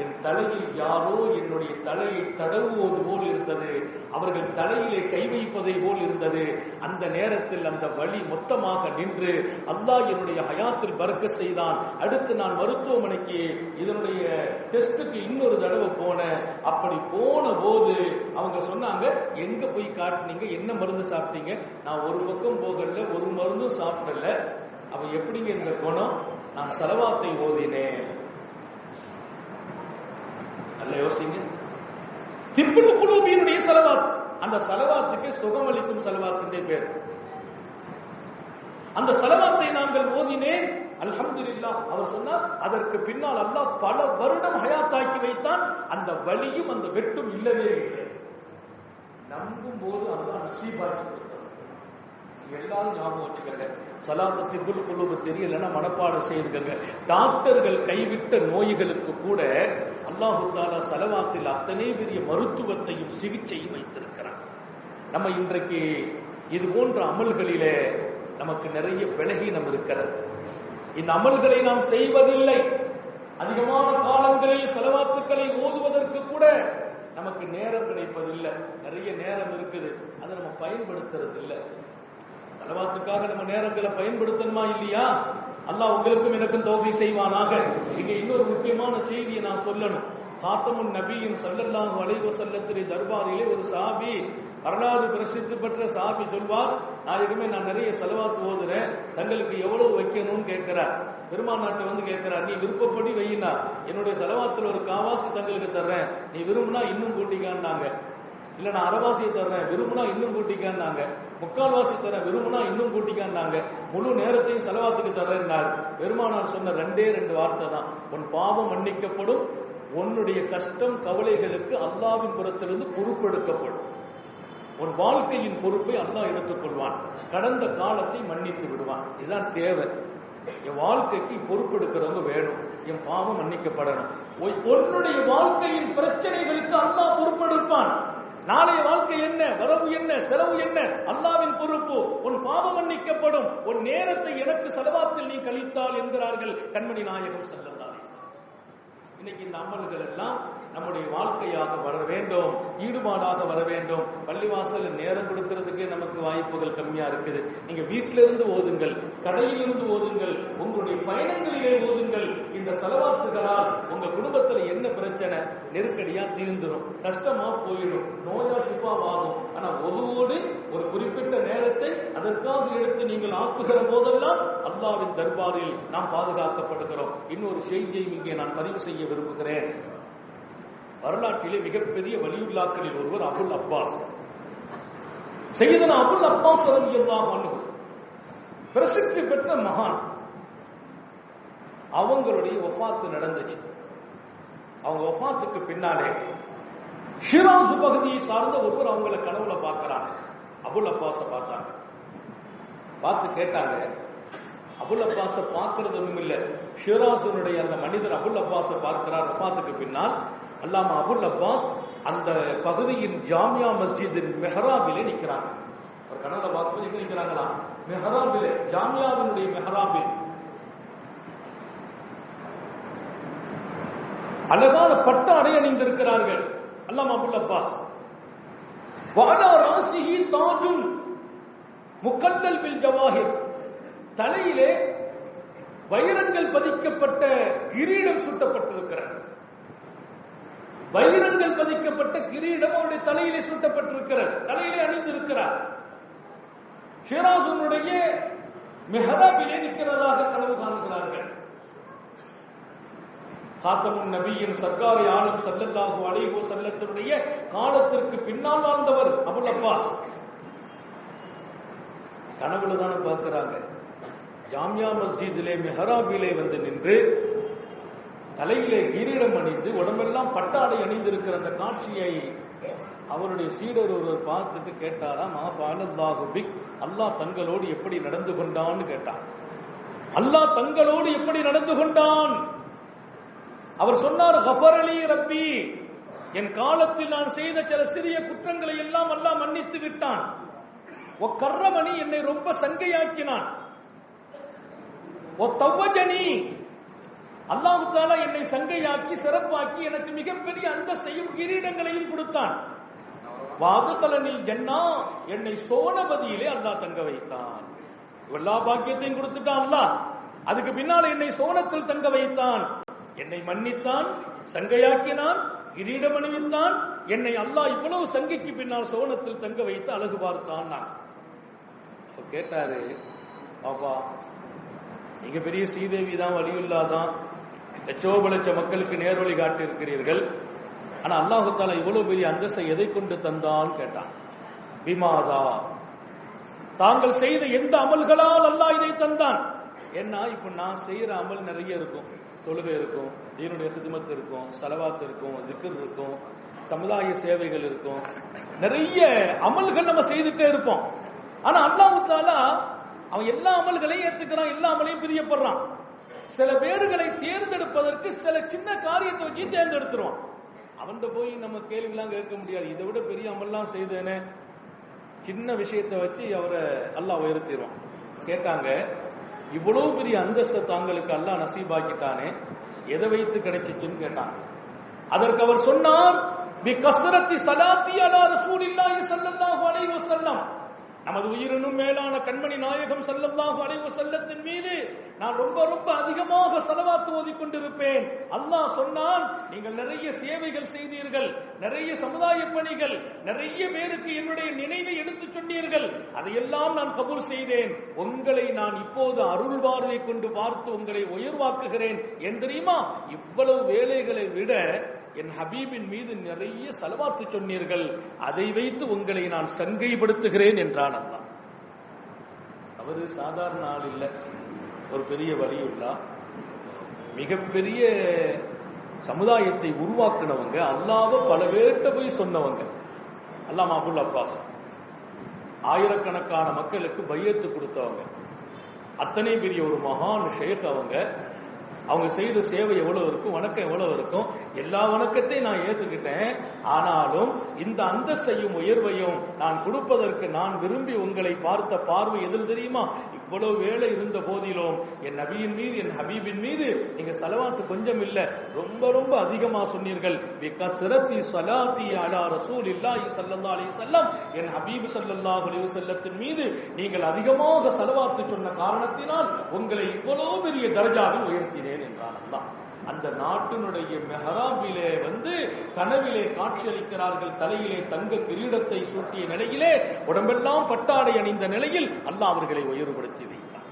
[SPEAKER 1] என் தலையில் யாரோ என்னுடைய தலையை தடவுவது போல் இருந்தது, அவர்கள் தலையிலே கை வைப்பதை போல் இருந்தது. அந்த நேரத்தில் அந்த வலி மொத்தமாக நின்று அல்லாஹ் என்னுடைய ஹயாத்தில் பரக்கத் செய்தான். அடுத்து நான் மருத்துவமனைக்கு இதனுடைய டெஸ்டுக்கு இன்னொரு தடவை போனேன். அப்படி போன போது அவங்க சொன்னாங்க, எங்க போய் காட்டினீங்க, என்ன மருந்து சாப்பிட்டீங்க? நான் ஒரு பக்கம் போகல, ஒரு மருந்தும் சாப்பிடல. அவ எப்படிங்க இந்த குணம்? நான் ஸலவாத்தை ஓதினேன். நல்ல யோசிங்க. திப்புல் குலூபினுடைய ஸலவாத், அந்த ஸலவாத்துக்கு சுகமளிக்கும் ஸலவாத்தின் பேர். அந்த ஸலவாத்தை நாங்கள் ஓதினேன். அல்ஹம்துலில்லாஹ். அவர் சொன்னார், அதற்கு பின்னால் அல்லாஹ் பல வருடம் ஹயாத்தாக்கி வைத்தான். அந்த வலியும் அந்த வெட்டும் இல்லவே இல்லை. நம்பும் போது அல்லாஹ் நசீபாக்கி கொடுத்தார். எல்லாரும் ஞாபகம் வச்சுக்கங்க. ஸலாத்து திப்புல் குலூப் தெரியலன்னா மனப்பாடம் செய்துக்கங்க. டாக்டர்கள் கைவிட்ட நோய்களுக்கு கூட அல்லாஹு தஆலா ஸலவாத்தில் அத்தனை பெரிய மருத்துவத்தையும் சிகிச்சையும் வைத்திருக்கிறார். நம்ம இன்றைக்கு இது போன்ற அமல்களிலே நமக்கு நிறைய பலகீனம் இருக்கிறது. இந்த அமல்களை நாம் செய்வதில்லை. அதிகமான காலங்களில் ஸலவாத்துக்களை ஓதுவதற்கு கூட நமக்கு நேரம் கிடைப்பதில்லை. நிறைய நேரம் இருக்குது, அதை நம்ம பயன்படுத்துறது இல்லை. ஸலவாத்துக்காக நம்ம நேரங்களை பயன்படுத்தணுமா இல்லையா? அல்லாஹ் உங்களுக்கும் எனக்கும் தௌஃபீக் செய்வானாக. இங்க இன்னொரு முக்கியமான செய்தியை நான் சொல்லணும். காத்தமுன் நபியின் ஸல்லல்லாஹு அலைஹி வஸல்லத்தின் தர்பாரிலே ஒரு சஹாபி, வரலாறு பிரசித்தி பெற்ற சஹாபி சொல்வார், நாயகமே நான் நிறைய ஸலவாத் ஓதுறேன், தங்களுக்கு எவ்வளவு வைக்கணும்னு கேட்கிறார். பெருமானாட்ட வந்து கேட்கிறார், நீ விருப்பப்படி வையினா, என்னுடைய ஸலவாத்துல ஒரு காவாசி தங்களுக்கு தர்றேன், நீ விரும்பினா இன்னும் கூட்டிக்கான்னாங்க. இல்ல நான் அரைவாசியை தர்றேன், விரும்பினா இன்னும் கூட்டிக்கான்னாங்க. முக்கால்வாசி தரேன், விரும்பினா இன்னும் கூட்டிக்கான்னாங்க. முழு நேரத்தையும் ஸலவாத்துக்கு தர்றேன்னார். பெருமானார் சொன்ன ரெண்டே வார்த்தை தான், உன் பாவம் மன்னிக்கப்படும், உன்னுடைய கஷ்டம் கவலைகளுக்கு அல்லாஹ்வின் புறத்திலிருந்து பொறுப்பெடுக்கப்படும். உன் வாழ்க்கையின் பொறுப்பை அல்லாஹ் எடுத்துக் கொள்வான், கடந்த காலத்தை மன்னித்து விடுவான். இதுதான் தேவை. என் வாழ்க்கைக்கு பொறுப்பெடுக்கிறவங்க வேணும், என் பாவம் மன்னிக்கப்படணும். உன்னுடைய வாழ்க்கையின் பிரச்சனைகளுக்கு அல்லாஹ் பொறுப்பெடுப்பான். நாளைய வாழ்க்கை என்ன, வரவு என்ன, செலவு என்ன, அல்லாஹ்வின் பொறுப்பு. உன் பாவம் மன்னிக்கப்படும், உன் நேரத்தை எனக்கு ஸலவாத்தில் நீ கழித்தால் என்கிறார்கள் கண்மணி நாயகம் ஸல்லல்லாஹு அலைஹி வஸல்லம். இன்னைக்கு இந்த அமல்கள் எல்லாம் நம்முடைய வாழ்க்கையாக வர வேண்டும், ஈடுபாடாக வர வேண்டும். பள்ளிவாசல் நேரம் கொடுக்கிறதுக்கே நமக்கு வாய்ப்புகள் கம்மியா இருக்குது. நீங்க வீட்டில இருந்து ஓதுங்கள், கடையில் இருந்து ஓதுங்கள், உங்களுடைய பயணங்களிலே ஓதுங்கள். இந்த ஸலவாத்துகளால் உங்க குடும்பத்துல என்ன பிரச்சனை, நெருக்கடியா தீர்ந்துடும், கஷ்டமா போயிடும், நோயா ஷிஃபாவாகும். ஆனா ஒதுவோடு ஒரு குறிப்பிட்ட நேரத்தை அதற்காக எடுத்து நீங்கள் ஆக்குகிற போதெல்லாம் அல்லாஹ்வின் தர்பாரில் நாம் பாதுகாக்கப்படுகிறோம். இன்னொரு செய்தியை இங்கே நான் பதிவு செய்ய விரும்புகிறேன். வரலாற்றிலே மிகப்பெரிய வலியுல்லாக்களில் ஒருவர் அபுல் அப்பாஸ். சையதுனா அபுல் அப்பாஸ் ரலியல்லாஹு அன்ஹு பிரசித்தி பெற்ற மகான். அவங்களுடைய வஃபாத் நடந்துச்சு. அவங்க வஃபாத்துக்கு பின்னாலே ஷிராஸ் பகுதியை சார்ந்த ஒருவர் அவங்கள கனவுல பார்க்கறாங்க. அபுல் அப்பாஸ பார்த்தாங்க. பார்த்து கேட்டாங்க, அபுல் அப்பாஸ பார்க்கிறது ஒண்ணும் இல்ல, ஷிராஸுடைய அந்த மனிதர் அபுல் அப்பாஸ பார்க்கிறார். வஃபாத்துக்கு பின்னால் அல்லாமா அபுல் அப்பாஸ் அந்த பகுதியின் ஜாமியா மஸ்ஜிதின் மெஹராபிலே நிற்கிறாங்க. ஒரு கனவுல பார்த்து எங்க நிற்கிறாங்களா? மெஹராபிலே, ஜாமியாவினுடைய மெஹராபில். அழகான பட்டாடை அணிந்திருக்கிறார்கள் அல்லாமா அபுல் அப்பாஸ். வாலா ராசிஹி தாஜுன் முகல்லல் பில் ஜவாஹிர், தலையிலே வைரங்கள் பதிக்கப்பட்ட கிரீடம் சுட்டப்பட்டிருக்கிறது. வைரங்கள் பதிக்கப்பட்ட கிரீடம் அவருடைய தலையிலே சுட்டப்பட்டிருக்கிறது, தலையிலே அணிந்திருக்கிறார். ஷிராஸுடைய மெஹராபிலே நிற்கிறதாக கனவு காண்கிறார்கள். காத்தமுன் நபியின் சர்க்காரி ஆலம் ஸல்லல்லாஹு அலைஹி வஸல்லத்துடைய காலத்திற்கு பின்னால் வாழ்ந்தவர் அபுல் அப்பாஸ். கனவுல தானே பார்க்கிறாங்க. ஜாமியா மஸ்ஜிதிலே மெஹராபிலே வந்து நின்று தலையிலே கிரீடம் அணிந்து உடம்பெல்லாம் பட்டாடை அணிந்திருக்கிற அந்த காட்சியை அவருடைய சீடர் ஒருவர் பார்த்துட்டு கேட்டாராம், அல்லாஹ் தங்களோடு எப்படி நடந்து கொண்டான்னு கேட்டார். அல்லாஹ் தங்களோடு எப்படி நடந்து கொண்டான்? அவர் சொன்னார், கஃபரலி ரப்பி, என் காலத்தில் நான் செய்த சில சிறிய குற்றங்களை எல்லாம் அல்லாஹ் மன்னித்து விட்டான். ஓ கர்ரமணி, என்னை ரொம்ப சங்கையாக்கினான். ஓ தவ்வஜனி, அல்லாஹ் தஆலா என்னை சங்கையாக்கி சிறப்பாக்கி எனக்கு மிகப்பெரிய அந்தஸ்தையும் கிரீடங்களையும் கொடுத்தான். வாதுகலனில் ஜன்னா, என்னை சோனபதியிலே அல்லாஹ் தங்க வைத்தான். எல்லா பாக்கியத்தையும் கொடுத்துட்டான் அல்லாஹ். அதுக்கு பின்னால் என்னை சோனத்தில் தங்க வைத்தான். என்னை மன்னித்தான், சங்கையாக்கினான், கிரீடம் அணிவித்தான். என்னை அல்லாஹ் இவ்வளவு சங்கைக்கு பின்னால் சோனத்தில் தங்க வைத்து அழகு பார்த்தான். கேட்டாரு, பாப்பா நீங்க பெரிய சீதேவி தான், வலியுல்லா தான், லட்சோபலட்ச மக்களுக்கு நேர்வழி காட்டி இருக்கிறீர்கள். ஆனா அல்லாஹ் தஆலா இவ்வளவு பெரிய அந்தஸ்தை எதை கொண்டு தந்தான் கேட்டான். பிமாதா, தாங்கள் செய்த எந்த அமல்களால் அல்லாஹ் இதை தந்தான்? ஏன்னா இப்ப நான் செய்யற அமல் நிறைய இருக்கும். தொழுகை இருக்கும், தீனுடைய ஹித்மத் இருக்கும், ஸலவாத் இருக்கும், திக்ர் இருக்கும், சமுதாய சேவைகள் இருக்கும், நிறைய அமல்கள் நம்ம செய்துட்டே இருப்போம். ஆனா அல்லாஹ் தஆலா அவன் எல்லா அமல்களையும் ஏத்துக்கிறான், எல்லா அமலையும் பிரியப்படுறான். சில பேர்களை தேர்ந்தெடுப்பதற்கு சில சின்ன காரியத்தை வச்சு தேர்ந்தெடுத்துருவான். அவன்கிட்ட போய் நம்ம கேள்விலாம் கேட்க முடியாது. இதை விட பெரிய அமல்லாம் செய்தேன்னு சின்ன விஷயத்தை வச்சு அவரை அல்லாஹ் உயர்த்திடுவான். கேட்டாங்க, இவ்வளவு பெரிய அந்தஸ்தை தாங்களுக்கு அல்லாஹ் நசீபாக்கிட்டானே, எதை வைத்து கிடைச்சிச்சுன்னு கேட்டாங்க. அதற்கு அவர் சொன்னார், பி கஸ்ரத்தி ஸலாத்தி அலா ரசூலில்லாஹி ஸல்லல்லாஹு அலைஹி வஸல்லம், நமது உயிரினும் மேலான கண்மணி நாயகம் ஸல்லல்லாஹு அலைஹி வஸல்லத்தின் மீது நான் ரொம்ப ரொம்ப அதிகமாக ஸலவாத் ஓதிக்கொண்டிருப்பேன். அல்லாஹ் சொன்னான், நீங்கள் நிறைய சேவைகள் செய்தீர்கள், நிறைய சமுதாய பணிகள், நிறைய பேருக்கு என்னுடைய நினைவை எடுத்து சொன்னீர்கள், அதையெல்லாம் நான் கபூல் செய்தேன். உங்களை நான் இப்போது அருள் பார்வை கொண்டு பார்த்து உங்களை உயர்வாக்குகிறேன். ஏன் தெரியுமா? இவ்வளவு வேலைகளை விட என் ஹபீபின் மீது நிறைய ஸலவாத்து சொன்னீர்கள், அதை வைத்து உங்களை நான் சங்கைப்படுத்துகிறேன் என்றான் அல்லாஹ். அவரு சாதாரண ஆள் இல்ல, ஒரு பெரிய வலியுல்லா, மிகப்பெரிய சமுதாயத்தை உருவாக்குனவங்க, அல்லாஹ்வை பல பேர்கிட்ட போய் சொன்னவங்க. அல்லாமா அபுல் அப்பாஸ் ஆயிரக்கணக்கான மக்களுக்கு பையத்து கொடுத்தவங்க. அத்தனை பெரிய ஒரு மகான் ஷேக். அவங்க செய்த சேவை எவ்வளவு இருக்கும், வணக்கம் எவ்வளவு இருக்கும், எல்லா வணக்கத்தையும் நான் ஏத்துக்கிட்டேன். ஆனாலும் இந்த அந்தஸ்தையும் உயர்வையும் நான் கொடுப்பதற்கு நான் விரும்பி உங்களை பார்த்த பார்வை எதில் தெரியுமா? இவ்வளவு வேலை இருந்த போதிலும் என் நபியின் மீது, என் ஹபீபின் மீது நீங்க ஸலவாத் கொஞ்சம் இல்ல, ரொம்ப ரொம்ப அதிகமா சொன்னீர்கள். பிகஸ்ரத்தி ஸலாத்தி அலா ரசூலில்லாஹி ஸல்லல்லாஹு அலைஹி வஸல்லம், என் ஹபீப் ஸல்லல்லாஹு அலைஹி வஸல்லத்தின் மீது நீங்கள் அதிகமாக ஸலவாத் சொன்ன காரணத்தினால் உங்களை இவ்வளவு பெரிய தரஜாவில் உயர்த்தினேன் என்றான் அல்லாஹ். அந்த நாட்டினுடைய மெஹராபிலே கனவிலே காட்சியளிக்கிறார்கள். தலையிலே தங்க கிரீடத்தை சூட்டிய நிலையிலே, உடம்பெல்லாம் பட்டாடை அணிந்த நிலையில் அல்லாஹ் அவர்களை உயர்வுபடுத்தி வைத்தார்.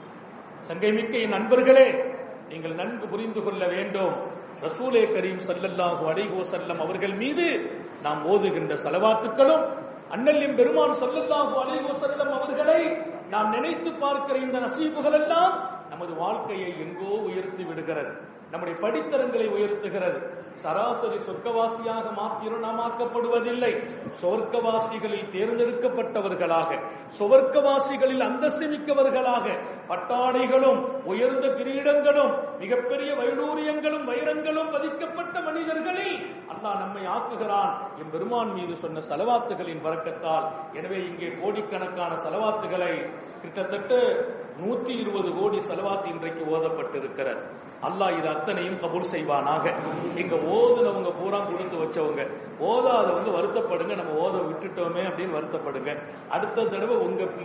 [SPEAKER 1] சங்கைமிக்க என் நண்பர்களே, நீங்கள் நன்கு புரிந்து கொள்ள வேண்டும், ரசூலே கரீம் ஸல்லல்லாஹு அலைஹி வஸல்லம் அவர்கள் மீது நாம் ஓதுகின்ற ஸலவாத்துக்களும், அண்ணல் பெருமான் ஸல்லல்லாஹு அலைஹி வஸல்லம் அவர்களை நாம் நினைத்து பார்க்கிற இந்த நசீபுகள் எல்லாம் நமது வாழ்க்கையை எங்கோ உயர்த்தி விடுகிறது, நம்முடைய படித்தரங்களை உயர்த்துகிறது. சராசரி சொர்க்கவாசியாக மாத்திரம் நாம் ஆக்கப்படுவதில்லை. சொர்க்கவாசிகளில் தேர்ந்தெடுக்கப்பட்டவர்களாக, சொர்க்கவாசிகளில் அந்தஸ்து மிக்கவர்களாக, பட்டாடைகளும் உயர்ந்த கிரீடங்களும் மிகப்பெரிய வைடூரியங்களும் வைரங்களும் பதிக்கப்பட்ட மனிதர்களில் அல்லாஹ் நம்மை ஆக்குகிறான் என் பெருமான் மீது சொன்ன ஸலவாத்துகளின் பரக்கத்தால். எனவே இங்கே கோடிக்கணக்கான ஸலவாத்துகளை, கிட்டத்தட்ட 120 கோடி ஸலவாத் இன்றைக்கு ஓதப்பட்டிருக்கிறது. அல்லாஹ் இது அத்தனையும் கபூல் செய்வானாக. இங்க ஓதுனவங்க பூரா கொடுத்து வச்சவங்க, ஓதாதவங்க வருத்தப்படுங்க, நம்ம ஓத விட்டுட்டோமே அப்படின்னு வருத்தப்படுங்க. அடுத்த தடவை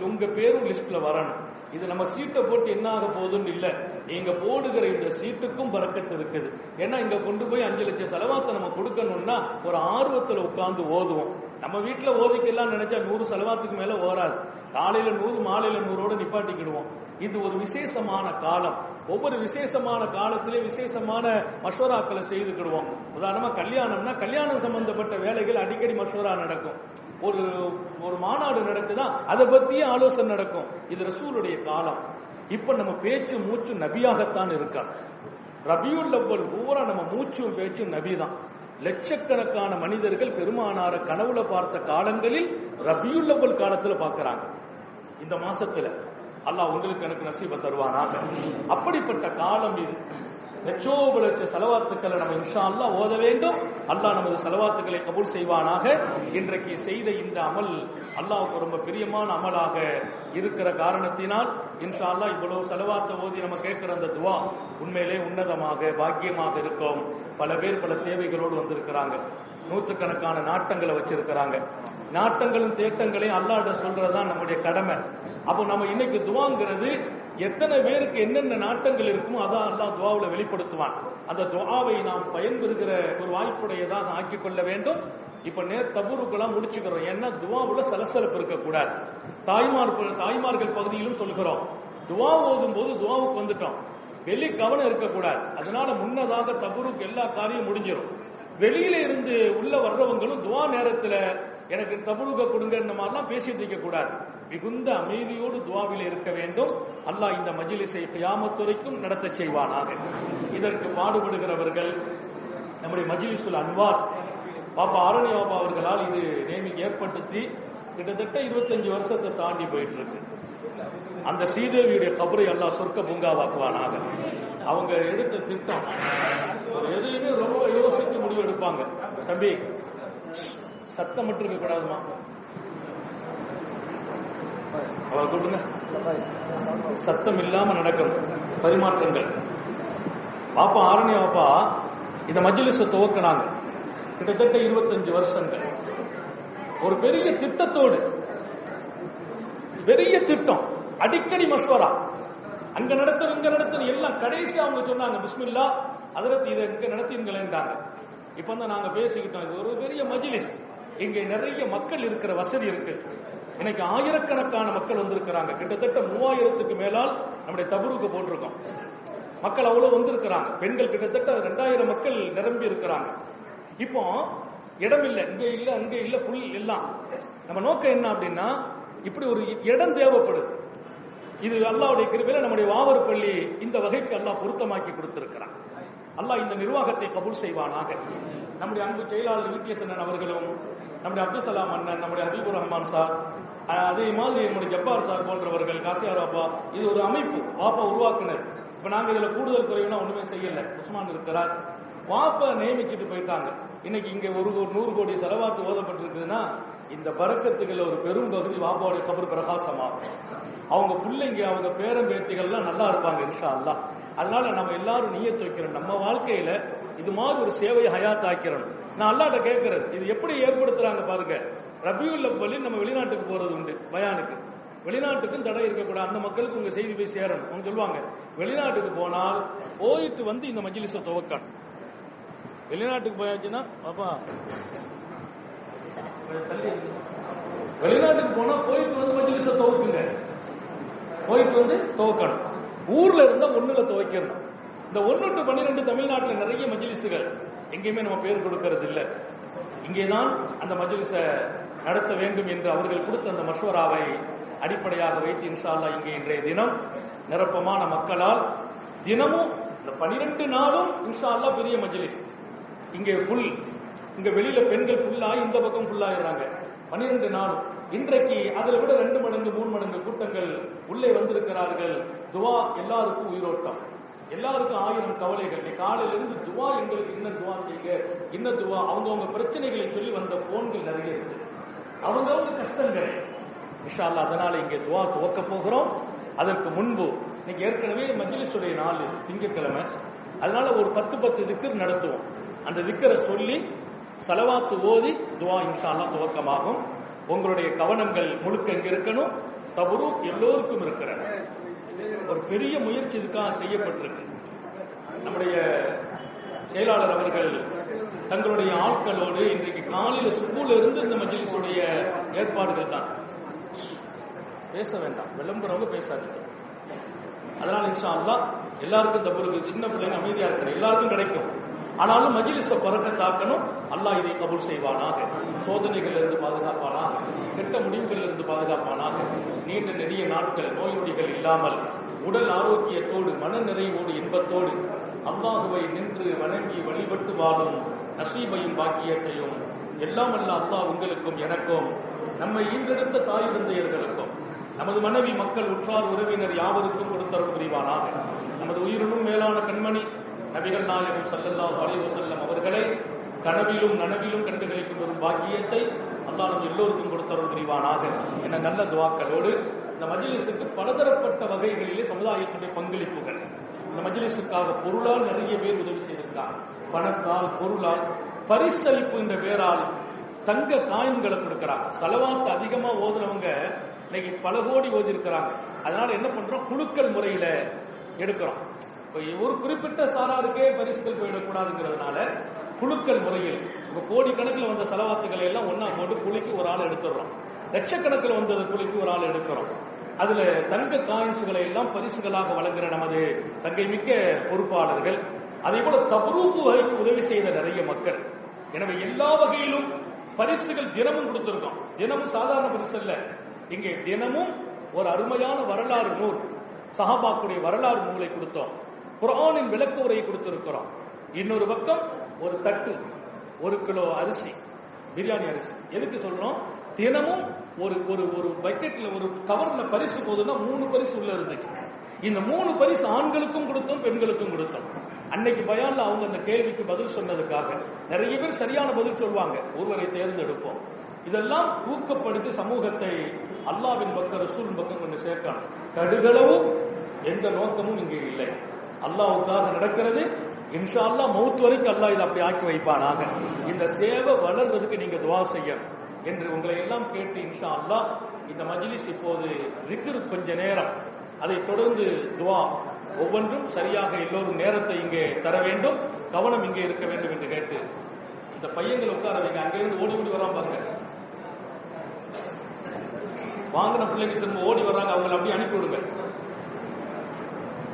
[SPEAKER 1] உங்க பேரும் லிஸ்ட்ல வரணும். இது நம்ம சீட்டை போட்டு என்ன ஆக போகுதுன்னு இல்ல, நீங்க போடுகிற இந்த சீட்டுக்கும் பரக்கத்து இருக்குது. ஏன்னா இங்க கொண்டு போய் 5 லட்சம் ஸலவாத்தை நம்ம கொடுக்கணும்னா ஒரு ஆர்வத்துல உட்கார்ந்து ஓதுவோம். நம்ம வீட்டுல ஓதிக்கலாம் நினைச்சா 100 ஸலவாத்துக்கு மேல ஓராது. காலையில 100, மாலையில 100ஓட நிப்பாட்டிக்கிடுவோம். இது ஒரு விசேஷமான காலம். ஒவ்வொரு விசேஷமான காலத்திலே விசேஷமான மஷோராக்களை செய்துக்கிடுவோம். உதாரணமா கல்யாணம்னா கல்யாணம் சம்பந்தப்பட்ட வேலைகள் அடிக்கடி மஷோரா நடக்கும். ஒரு மாநாடு நடக்குதா, அதை பத்தியே ஆலோசனை நடக்கும். இது ரசூலுடைய காலம். இப்ப நம்ம பேச்சு மூச்சு நபியாகத்தான் இருக்காங்க. ரபியுல் அவ்வல் பூரா நம்ம மூச்சும் பேச்சும் நபிதான். லட்சக்கணக்கான மனிதர்கள் பெருமானார கனவுல பார்த்த காலங்களில் ரபியுல் அவ்வல் காலத்துல பார்க்கிறாங்க. இந்த மாசத்துல அல்லாஹ் உங்களுக்கு எனக்கு நசீப தருவானாக. அப்படிப்பட்ட காலம் இது. லட்சோபலட்ச ஸலவாத்துக்களை நம்ம இன்ஷா அல்லாஹ் ஓத வேண்டும். அல்லாஹ் நமது ஸலவாத்துக்களை கபூல் செய்வானாக. இன்றைக்கு செய்த இந்த அமல் அல்லாஹ்வுக்கு ரொம்ப பிரியமான அமலாக இருக்கிற காரணத்தினால் இன்ஷா அல்லாஹ் இவ்வளவு ஸலவாத்தை ஓதி நம்ம கேட்கிற அந்த துவா உண்மையிலே உன்னதமாக பாக்கியமாக இருக்கும். பல பேர் பல தேவைகளோடு வந்திருக்கிறாங்க. நூற்றுக்கணக்கான நாட்டங்களை வச்சிருக்கிறாங்க. நாட்டங்களும் தேட்டங்களையும் அல்லாஹ்ட்ட சொல்றதுதான் நம்முடைய கடமை. அப்போ நம்ம இன்னைக்கு துவாங்கிறது எத்தனை பேருக்கு என்னென்ன நாட்டங்கள் இருக்குமோ அதான் அல்லாஹ் துவாவுல வெளிப்படுத்துவான். அந்த துவாவை நாம் பயன்பெறுகிற ஒரு வாய்ப்புடையதாக ஆக்கிக் கொள்ள வேண்டும். இப்ப தபூருக்கெல்லாம் முடிச்சுக்கிறோம். ஏன்னா துவாவுல சலசலப்பு இருக்கக்கூடாது. தாய்மார்கள் பகுதியிலும் சொல்கிறோம், துவா ஓதும் போது துவாவுக்கு வந்துட்டோம், வெளி கவனம் இருக்கக்கூடாது. அதனால முன்னதாக தபூருக்கு எல்லா காரியம் முடிஞ்சிடும். வெளியில இருந்து உள்ள வர்றவங்களும் துவா நேரத்துல எனக்கு தபூருக கொடுங்க இந்த மாதிரிலாம் பேசிட்டு இருக்க கூடாது. மிகுந்த அமைதியோடு துவாவில் இருக்க வேண்டும். அல்லாஹ் இந்த மஜ்லிஸை கியாமத் வரைக்கும் நடத்த செய்வானாக. இதற்கு பாடுபடுகிறவர்கள் நம்முடைய மஜ்லிஸுல் அன்வார் பாப்பா ஆரணி பாப்பா அவர்களால் இது ஏற்படுத்தி கிட்டத்தட்ட 25 வருஷத்தை தாண்டி போயிட்டு இருக்கு. அந்த ஸ்ரீதேவியுடைய கபரை அல்லாஹ் சொர்க்க பூங்காவாக்குவானாக. அவங்க எடுத்த திட்டம் எதுலையுமே ரொம்ப யோசித்து முடிவு எடுப்பாங்க. தம்பி சத்தம் மட்டும் இருக்க கூடாதுமா, அவரை கூப்பிடுங்க. சத்தம் இல்லாம நடக்கணும் பரிமாற்றங்கள். பாப்பா ஆரண்ய பாப்பா இந்த மஜ்லிஸை துவக்கினாங்க கிட்டத்தட்ட 25 வருஷங்கள். ஒரு பெரிய திட்டத்தோடு, பெரிய திட்டம், அடிக்கடி மஸ்வரா, அங்க நடத்தணும் இங்க நடத்தணும் எல்லாம். கடைசி அவங்க சொன்னாங்க பிஸ்மில்லா அதற்கு இதை இங்க நடத்திங்களாங்க. இப்ப தான் நாங்க பேசிக்கிட்டோம், இது ஒரு பெரிய மஜ்லிஸ், இங்க நிறைய மக்கள் இருக்கிற வசதி இருக்கு. இன்னைக்கு ஆயிரக்கணக்கான மக்கள் வந்திருக்கிறாங்க. கிட்டத்தட்ட 3000க்கு மேலால் நம்முடைய தபுருக்கு போட்டிருக்கோம். மக்கள் அவ்வளவு வந்திருக்கிறாங்க. பெண்கள் கிட்டத்தட்ட 2000 மக்கள் நிரம்பி இருக்கிறாங்க. இப்போ இடம் இல்லை, இங்க இல்ல அங்க இல்ல, புல் எல்லாம். நம்ம நோக்கம் என்ன அப்படின்னா, இப்படி ஒரு இடம் தேவைப்படுது. இது அல்லாஹ்வுடைய கிருபையில நம்முடைய வாவர் பள்ளி இந்த வகைக்கு அல்லாஹ் பொருத்தமாக்கி கொடுத்திருக்கிறான். அல்லாஹ் இந்த நிர்வாகத்தை கபூல் செய்வானாக. நம்முடைய அன்பு செயலாளர் விகேசன் அவர்களும், நம்முடைய அப்துல் சலாம் அண்ணன், நம்முடைய ஹபீபுர் ரஹ்மான் சார், அதே மாதிரி நம்முடைய ஜப்பார் சார் போன்றவர்கள், காசியார் பாப்பா, இது ஒரு அமைப்பு பாப்பா உருவாக்குனர். இப்ப நாங்க இதுல கூடுதல் குறைவுனா ஒண்ணுமே செய்யல. உஸ்மான் இருக்கிறார், வாப்பா நியமிச்சுட்டு போயிட்டாங்க. இன்னைக்கு இங்க ஒரு 100 கோடி செலவாத்து ஓதப்பட்டிருக்குதுன்னா இந்த பரக்கத்துகள் ஒரு பெரும் பகுதி வாப்பாவுடைய கபர் பிரகாசமாகும். அவங்க பிள்ளைங்க, அவங்க பேரம் பேத்திகள்லாம் நல்லா இருப்பாங்க இன்ஷா அல்லாஹ். அதனால நம்ம எல்லாரும் நியத் வைக்கிறோம், நம்ம வாழ்க்கையில இது மாதிரி ஒரு சேவையை ஹயாத் ஆக்கிறோம். நான் அல்லாஹ்ட்ட கேட்கறது, இது எப்படி ஏற்படுத்துறாங்க பாருங்க. ரபியுல் அவ்வலில் நம்ம வெளிநாட்டுக்கு போறது உண்டு பயானுக்கு. வெளிநாட்டுக்கும் தடை இருக்கக்கூடாது, அந்த மக்களுக்கு உங்க செய்தி போய் சேரணும். அவங்க சொல்லுவாங்க வெளிநாட்டுக்கு போனால் போயிட்டு வந்து இந்த மஜ்லிஸை துவக்கணும். வெளிநாட்டுக்கு போயாச்சுன்னா பாப்பா வெளிநாட்டுக்கு போனா போயிட்டு வந்து மஜ்லிஸை துவக்குங்க, போயிட்டு வந்து துவக்கணும். ஊர்ல இருந்தா 1ல துவைக்கணும். இந்த 1 to 12 தமிழ்நாட்டில் நிறைய மஜ்லிஸுகள், எங்கேயுமே நம்ம பேர் கொடுக்கறது இல்லை. இங்கேதான் அந்த மஜ்லிஸை நடத்த வேண்டும் என்று அவர்கள் கொடுத்த அந்த மஷ்வராவை அடிப்படையாக வைத்து இன்ஷா அல்லாஹ் இங்கே இன்றைய தினம் நிரப்பமான மக்களால் தினமும் இந்த 12 நாளும் இன்ஷா அல்லாஹ் பெரிய மஜ்லிஸ். இங்கே ஃபுல், இங்க வெளியில பெண்கள் ஃபுல்லாகி இந்த பக்கம் ஃபுல்லாகிறாங்க 12 நாளும். இன்றைக்கு அதில் விட 2 மடங்கு 3 மடங்கு கூட்டங்கள் உள்ளே வந்திருக்கிறார்கள். துவா எல்லாருக்கும் உயிரோட்டம், எல்லாருக்கும் 1000 கவலைகள். காலையிலிருந்து துவா, எங்களுக்கு என்ன துவா செய்யுங்க, என்ன துவா, அவங்கவுங்க பிரச்சனைகளை சொல்லி வந்த போன்கள் நிறைய இருக்கு, அவங்கவுங்க கஷ்டங்கள் இன்ஷா அல்லாஹ். அதனால இங்கே துவா துவக்க போகிறோம். அதற்கு முன்பு இன்னைக்கு ஏற்கனவே மஜ்லிஸுடைய நாள் திங்கட்கிழமை, அதனால ஒரு 10 திக்ர் நடத்துவோம். அந்த திக்கரை சொல்லி சலவாத்து ஓதி துவா இன்ஷா அல்லாஹ் துவக்கமாகும். உங்களுடைய கவனங்கள் முழுக்க இங்க இருக்கணும். தபுரூக் எல்லோருக்கும் இருக்கிற ஒரு பெரிய முயற்சி இதுக்காக செய்யப்பட்டிருக்கு. நம்முடைய செயலாளர் அவர்கள் தங்களுடைய ஆட்களோடு இன்றைக்கு காலையில் சுபூல இருந்து இந்த மஜ்லிஸுடைய ஏற்பாடுகள் தான். பேச வேண்டாம், விளம்பரவங்க பேசாதீங்க. அதனால இன்ஷா அல்லாஹ் எல்லாருக்கும் தபுருக்கு, சின்ன பிள்ளைங்க அமைதியா இருக்கிற எல்லாருக்கும் கிடைக்கும். ஆனாலும் மஜ்லிஸை பறக்கத்தாக்கணும். அல்லாஹ் இதை கபூல் செய்வானாக. சோதனைகள் இருந்து பாதுகாப்பானாக, கெட்ட முடிவுகள் இருந்து பாதுகாப்பானாக. நீண்ட நெடிய நாட்கள் நோய் நொடிகள் இல்லாமல் உடல் ஆரோக்கியத்தோடு மன நிறைவோடு இன்பத்தோடு அல்லாஹுவை நின்று வணங்கி வழிபட்டு வாழும் நசீபையும் பாக்கியத்தையும் எல்லாம் அல்ல அல்லாஹ் உங்களுக்கும் எனக்கும், நம்மை ஈன்றெடுத்த தாய் தந்தையர்களுக்கும், நமது மனைவி மக்கள் உற்றார் உறவினர் யாவருக்கும் கொடுத்தருள் புரிவானாக. நமது உயிரினும் மேலான கண்மணி நபிகள் நாயகம் ஸல்லல்லாஹு அலைஹி வஸல்லம் அவர்களை கனவிலும் நனவிலும் கண்டுகளிக்கும் ஒரு பாக்கியத்தை அல்லாஹ் நம்ம எல்லோருக்கும் கொடுத்தருள் புரிவானாக என்ற நல்ல துஆக்களோடு இந்த மஜ்லிஸுக்கு பலதரப்பட்ட வகைகளிலே சமுதாயத்துடைய பங்களிப்புகள், இந்த மஜ்லிஸுக்காக பொருளால் நிறைய பேர் உதவி செய்திருக்காங்க. பணத்தால், பொருளால், பரிசளிப்பு என்ற பேரால் தங்க காயின்களை கொடுக்கிறாங்க. செலவாத்து அதிகமா ஓதுனவங்க இன்னைக்கு பல கோடி ஓதி இருக்கிறாங்க. அதனால என்ன பண்றோம், குழுக்கள் முறையில எடுக்கிறோம். ஒரு குறிப்பிட்ட சாராருக்கே பரிசுகள் போயிடக்கூடாதுங்கிறதுனால குழுக்கள் முறையில் இப்ப கோடிக்கணக்கில் வந்த செலவாத்துக்களை எல்லாம் ஒன்னா போட்டு குழிக்கு ஒரு ஆள் எடுத்துடுறோம். லட்சக்கணக்கில் வந்தது குழிக்கு ஒரு ஆள் எடுக்கிறோம். அதுல தங்க காயின்ஸ்களை எல்லாம் பரிசுகளாக வழங்குற நமது சங்கை மிக்க பொறுப்பாளர்கள், அதே போல தபுரூக்கு வகைக்கு உதவி செய்த நிறைய மக்கள். எனவே எல்லா வகையிலும் பரிசுகள் தினமும் கொடுத்திருக்கோம். தினமும் சாதாரண பரிசு அல்ல, இங்கே தினமும் ஒரு அருமையான வரலாறு நூல், சஹாபாக்குடைய வரலாறு நூலை கொடுத்தோம். குர்ஆனின் விளக்க உரையை கொடுத்திருக்கிறோம். இன்னொரு பக்கம் ஒரு தட்டு, 1 கிலோ அரிசி, பிரியாணி அரிசி. எதுக்கு சொல்றோம், தினமும் ஒரு ஒரு ஒரு பக்கெட்ல ஒரு கவர்ல பரிசு போதுன்னா 3 பரிசு உள்ள இருந்துச்சு. இந்த 3 பரிசு ஆண்களுக்கும் கொடுத்தோம், பெண்களுக்கும் கொடுத்தோம். அன்னைக்கு பயான்ல அவங்க அந்த கேள்விக்கு பதில் சொன்னதுக்காக நிறைய பேர் சரியான பதில் சொல்வாங்க, ஒருவரை தேர்ந்தெடுப்போம். இதெல்லாம் ஊக்கப்படுத்தி சமூகத்தை அல்லாஹ்வின் பக்கம் ரசூலின் பக்கம் கொண்டு சேர்க்கணும். கடுகளவும் எந்த நோக்கமும் இங்கே இல்லை. அல்லாஹ்வுக்காக நடக்கிறது. இன்ஷா அல்லாஹ் மௌத் வரைக்கும் அல்லாஹ் இதை அப்படி ஆக்கி வைப்பானாக. இந்த சேவை வளர்றதுக்கு நீங்க துவா செய்யணும் என்று உங்களை எல்லாம் கேட்டு இன்ஷா அல்லாஹ் இந்த மஜ்லிஸ் இப்போது திக்ர் கொஞ்ச நேரம், அதை தொடர்ந்து துவா, ஒவ்வொன்றும் சரியாக எல்லோரும் நேரத்தை இங்கே தர வேண்டும், கவனம் இங்கே இருக்க வேண்டும் என்று கேட்டு இந்த பையங்களை உட்கார வைங்க. அங்கிருந்து ஓடி ஓடி வராம பாருங்க, வாங்கின பிள்ளைங்க திரும்ப ஓடி வர்றாங்க, அவங்களை அப்படியே அனுப்பி விடுங்க.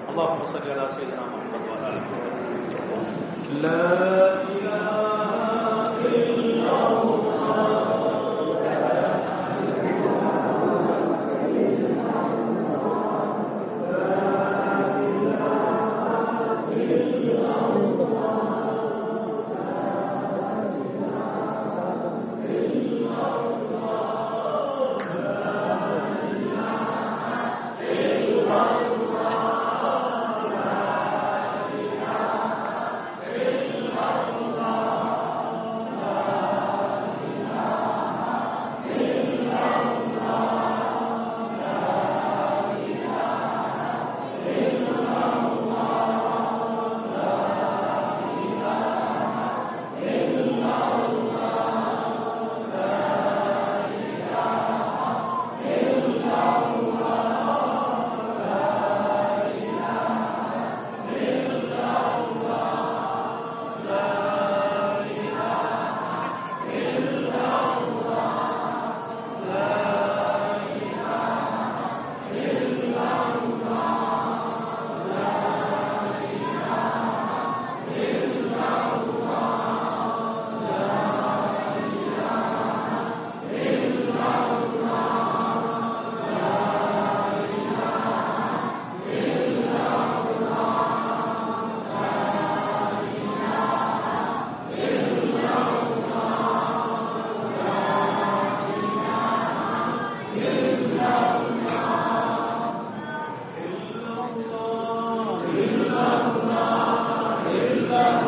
[SPEAKER 1] அல்லாஹ் ஸல்லி அலா ஸையிதினா முஹம்மது வ அலா ஆலிஹி லா இலாஹா இல்லல்லாஹ்.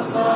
[SPEAKER 2] Allah